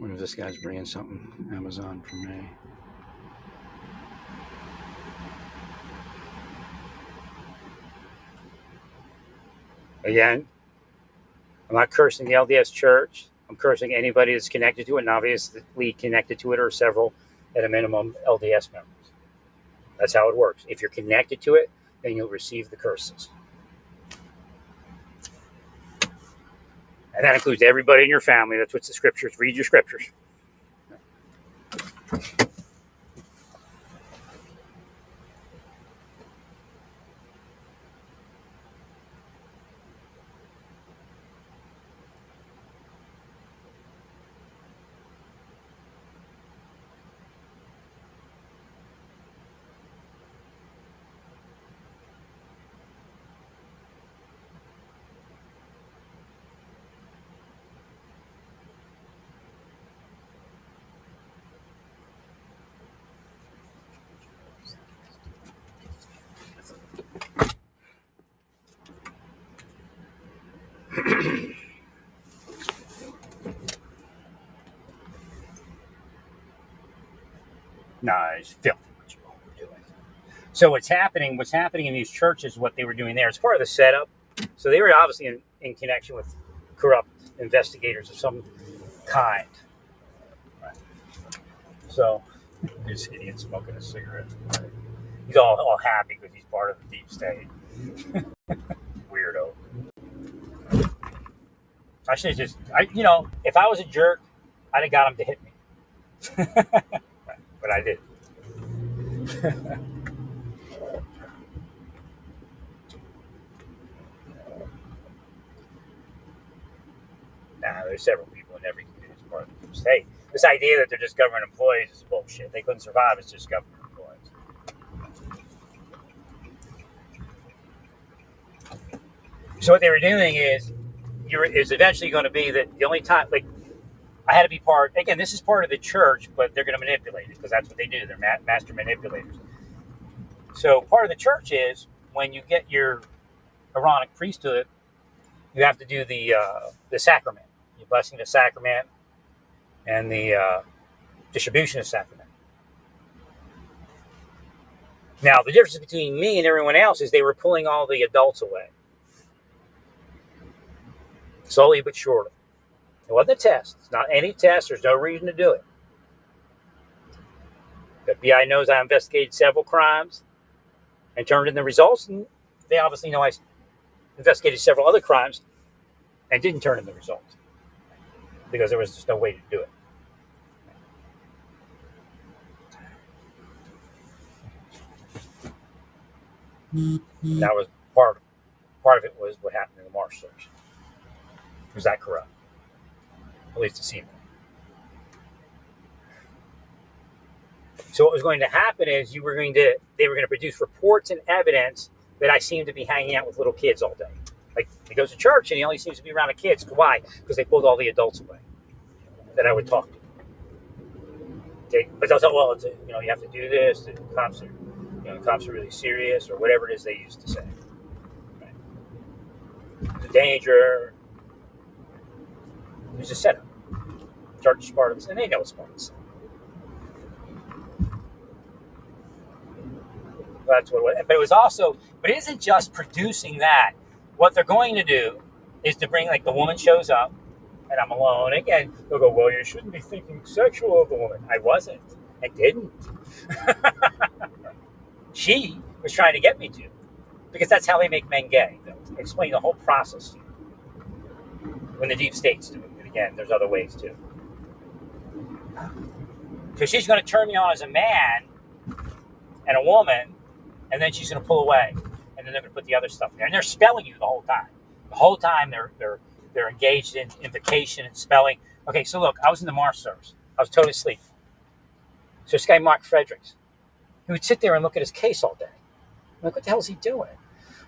wonder if this guy's bringing something Amazon for me. Again, I'm not cursing the LDS Church. I'm cursing anybody that's connected to it, and obviously connected to it are several, at a minimum, LDS members. That's how it works. If you're connected to it, then you'll receive the curses. And that includes everybody in your family. That's what the scriptures. Read your scriptures. No, it's filthy what you all were doing. So what's happening in these churches, what they were doing there, it's part of the setup. So they were obviously in connection with corrupt investigators of some kind. Right. So this idiot smoking a cigarette. He's all happy because he's part of the deep state. Weirdo. I should have just, if I was a jerk, I'd have got him to hit me. But I didn't. Nah, there's several people in every community as part of the state. This idea that they're just government employees is bullshit. They couldn't survive as just government employees. So what they were doing is eventually going to be that the only time, like, I had to be part, again, this is part of the church, but they're going to manipulate it because that's what they do. They're master manipulators. So part of the church is when you get your Aaronic priesthood, you have to do the sacrament, the blessing of the sacrament and the distribution of the sacrament. Now, the difference between me and everyone else is they were pulling all the adults away. Slowly but surely. It wasn't a test. It's not any test. There's no reason to do it. The FBI knows I investigated several crimes and turned in the results, and they obviously know I investigated several other crimes and didn't turn in the results because there was just no way to do it. And that was part of it was what happened in the Marsh search. Was that corrupt? At least it seemed. So what was going to happen is they were going to produce reports and evidence that I seemed to be hanging out with little kids all day. Like, he goes to church and he only seems to be around the kids. Why? Because they pulled all the adults away that I would talk to. Okay, but they'll say, well, you have to do this. The cops are really serious, or whatever it is they used to say. Right? The danger. There's a setup. Church is part of this, and they know it's part of this. That's what it was. But it was also, but it isn't just producing that. What they're going to do is to bring, like, the woman shows up, and I'm alone. Again, they'll go, well, you shouldn't be thinking sexual of the woman. I wasn't. I didn't. She was trying to get me to, because that's how they make men gay. They'll explain the whole process to you. When the deep states do it. And again, there's other ways too. Because she's going to turn me on as a man and a woman, and then she's going to pull away, and then they're going to put the other stuff in there, and they're spelling you the whole time. The whole time they're engaged in invocation and spelling. Okay, so look, I was in the Marsh service. I was totally asleep. So this guy Mark Fredericks, he would sit there and look at his case all day. I'm like, what the hell is he doing?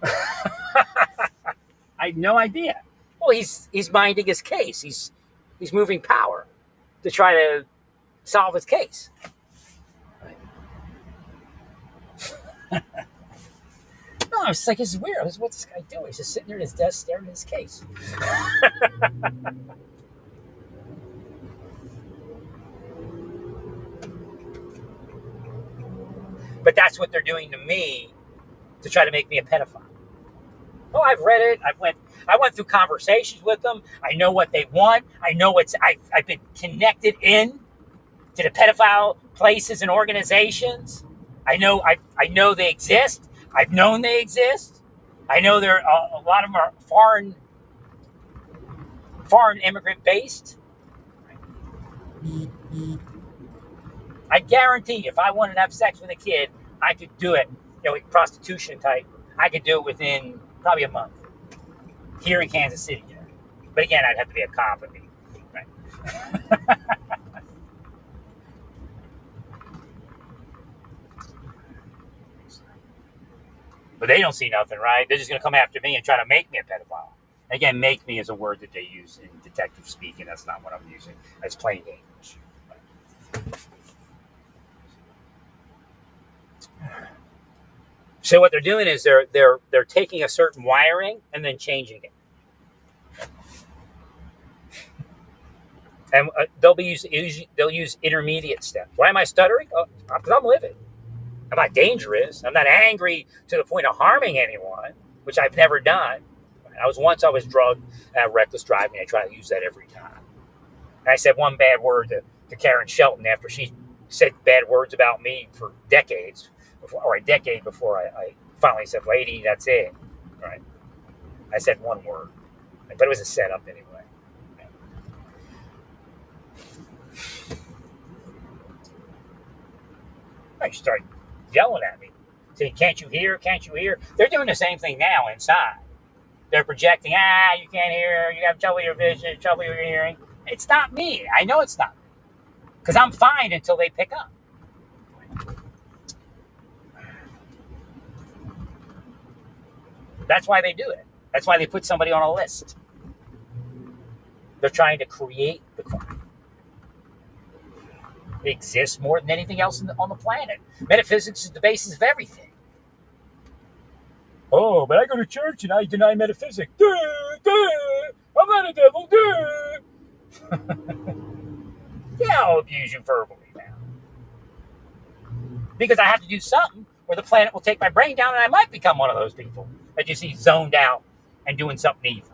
I had no idea. Well, he's minding his case. He's moving power to try to solve his case. No, I was like, this is weird. What's this guy doing? He's just sitting there at his desk staring at his case. But that's what they're doing to me to try to make me a pedophile. Oh, I've read it. I went through conversations with them. I know what they want. I know I've been connected in to the pedophile places and organizations. I know they exist. I've known they exist. I know there a lot of them are foreign immigrant based. I guarantee if I wanted to have sex with a kid, I could do it. Like prostitution type. I could do it within probably a month here in Kansas City. But again, I'd have to be a cop and be right. But they don't see nothing, right? They're just going to come after me and try to make me a pedophile. Again, make me is a word that they use in detective speak, and that's not what I'm using. That's plain English. So what they're doing is they're taking a certain wiring and then changing it, and they'll use intermediate steps. Why am I stuttering? Because I'm living. I'm not dangerous. I'm not angry to the point of harming anyone, which I've never done. I was drugged and reckless driving. I try to use that every time. And I said one bad word to Karen Shelton after she said bad words about me for decades, or a decade before I finally said, "Lady, that's it." Right? I said one word, but it was a setup anyway. I started yelling at me, saying, "Can't you hear? Can't you hear?" They're doing the same thing now inside. They're projecting, you can't hear, you have trouble with your vision, trouble with your hearing. It's not me. I know it's not me. Because I'm fine until they pick up. That's why they do it. That's why they put somebody on a list. They're trying to create the crime. It exists more than anything else on the planet. Metaphysics is the basis of everything. Oh, but I go to church and I deny metaphysics. Duh, duh, I'm not a devil. Duh. Yeah, I'll abuse you verbally now. Because I have to do something or the planet will take my brain down and I might become one of those people that you see zoned out and doing something evil.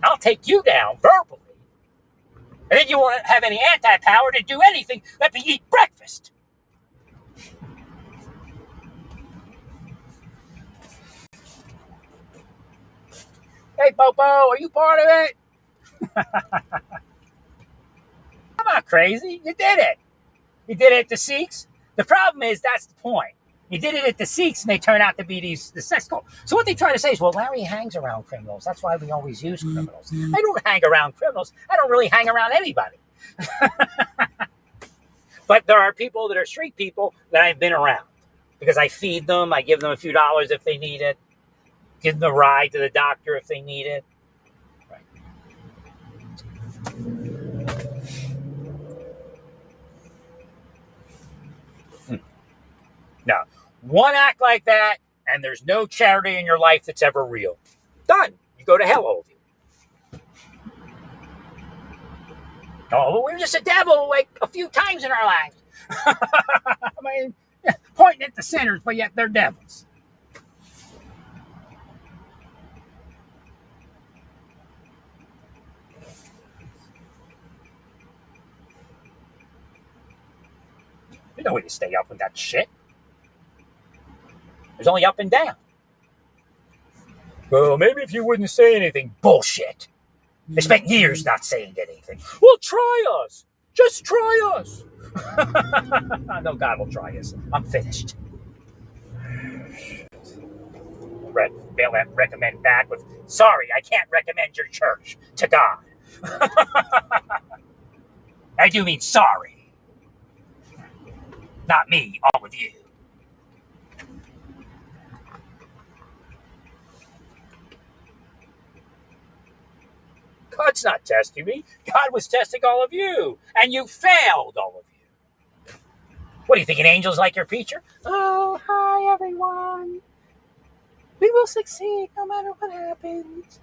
I'll take you down verbally. And then you won't have any anti-power to do anything. Let me eat breakfast. Hey, Popo, are you part of it? I'm not crazy. You did it. You did it at the Sikhs. The problem is that's the point. You did it at the Sikhs, and they turn out to be the sex cult. So what they try to say is, well, Larry hangs around criminals. That's why we always use criminals. I don't hang around criminals. I don't really hang around anybody. But there are people that are street people that I've been around because I feed them. I give them a few dollars if they need it. Give them a ride to the doctor if they need it. Right. Now, one act like that, and there's no charity in your life that's ever real. Done. You go to hell, all of you. Oh, but we're just a devil like a few times in our lives. I mean, pointing at the sinners, but yet they're devils. There's no way to stay up with that shit. There's only up and down. Well, maybe if you wouldn't say anything. Bullshit. I spent years not saying anything. Well, try us. Just try us. No, God will try us. I'm finished. Recommend back with, sorry, I can't recommend your church to God. I do mean sorry. Not me, all of you. God's not testing me. God was testing all of you. And you failed, all of you. What do you think, an angel's like your preacher? Oh, hi, everyone. We will succeed no matter what happens.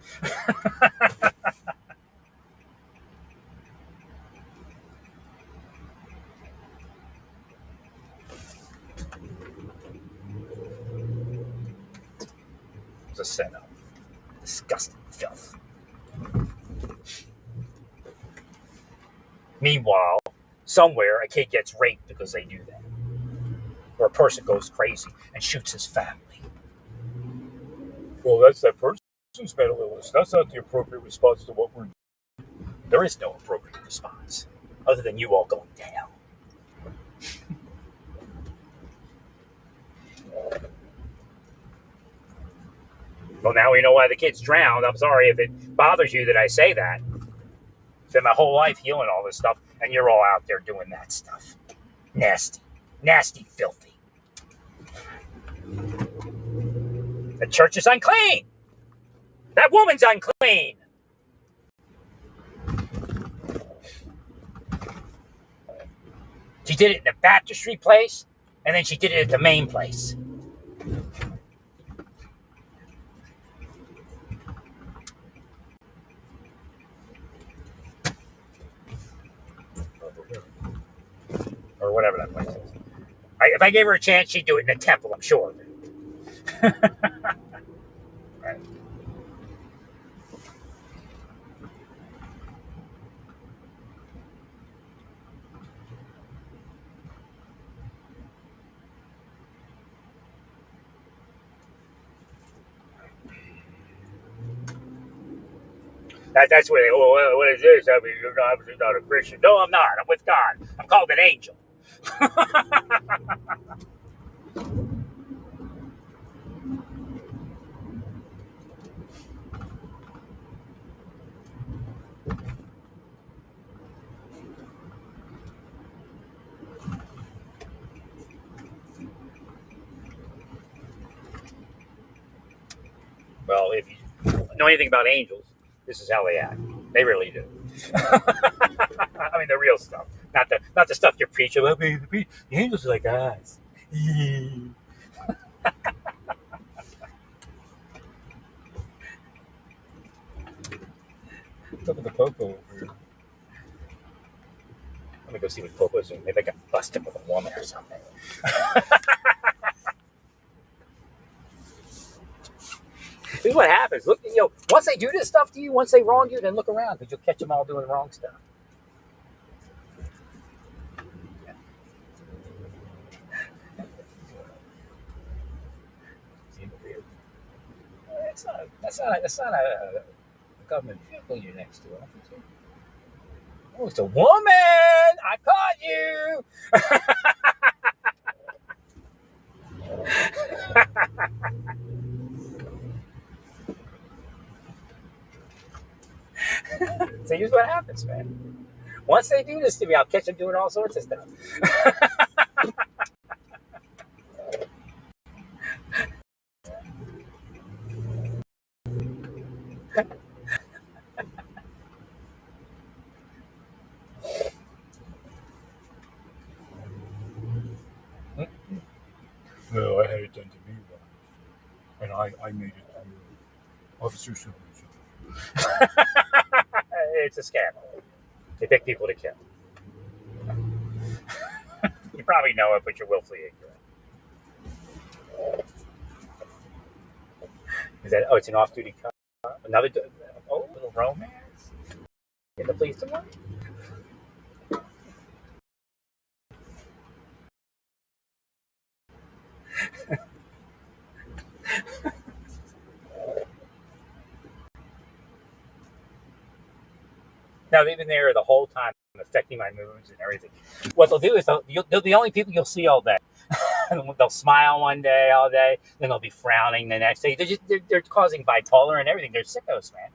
was a sin. Disgusting filth. Meanwhile, somewhere a kid gets raped because they do that. Or a person goes crazy and shoots his family. Well, that's that person's mental illness. That's not the appropriate response to what we're doing. There is no appropriate response other than you all going to hell. Well, now we know why the kids drowned. I'm sorry if it bothers you that I say that. Spent my whole life healing all this stuff, and you're all out there doing that stuff. Nasty. Nasty, filthy. The church is unclean. That woman's unclean. She did it in the baptistry place, and then she did it at the main place. Or whatever that place is. If I gave her a chance, she'd do it in the temple, I'm sure. Right. That's where they, oh, what is this? I mean, you're obviously not a Christian. No, I'm not. I'm with God. I'm called an angel. Well, if you know anything about angels, this is how they act. They really do. I mean, the real stuff, not the stuff you're preaching about. The angels are like us. Look at the Popo over here. Let me go see what Popo's doing. Maybe I got busted with a woman or something. This is what happens. Look, once they do this stuff to you, once they wrong you, then look around because you'll catch them all doing wrong stuff. That's not a government vehicle you're next to. Oh, it's a woman! I caught you! So here's what happens, man. Once they do this to me, I'll catch them doing all sorts of stuff. No, I had it done to me once, and I made it to Officer So-and-so. It's a scandal. They pick people to kill. You probably know it, but you're willfully ignorant. Is that? Oh, it's an off-duty cop. Another little romance in the police department. Now they've been there the whole time, affecting my moods and everything. What they'll do is they'll be the only people you'll see all day. They'll smile one day, all day, then they'll be frowning the next day. They're causing bipolar and everything. They're sickos, man.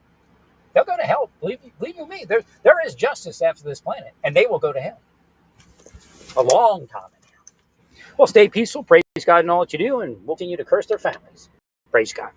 They'll go to hell. Believe you me. There is justice after this planet, and they will go to hell. A long time in hell. Well, stay peaceful. Praise God in all that you do, and we'll continue to curse their families. Praise God.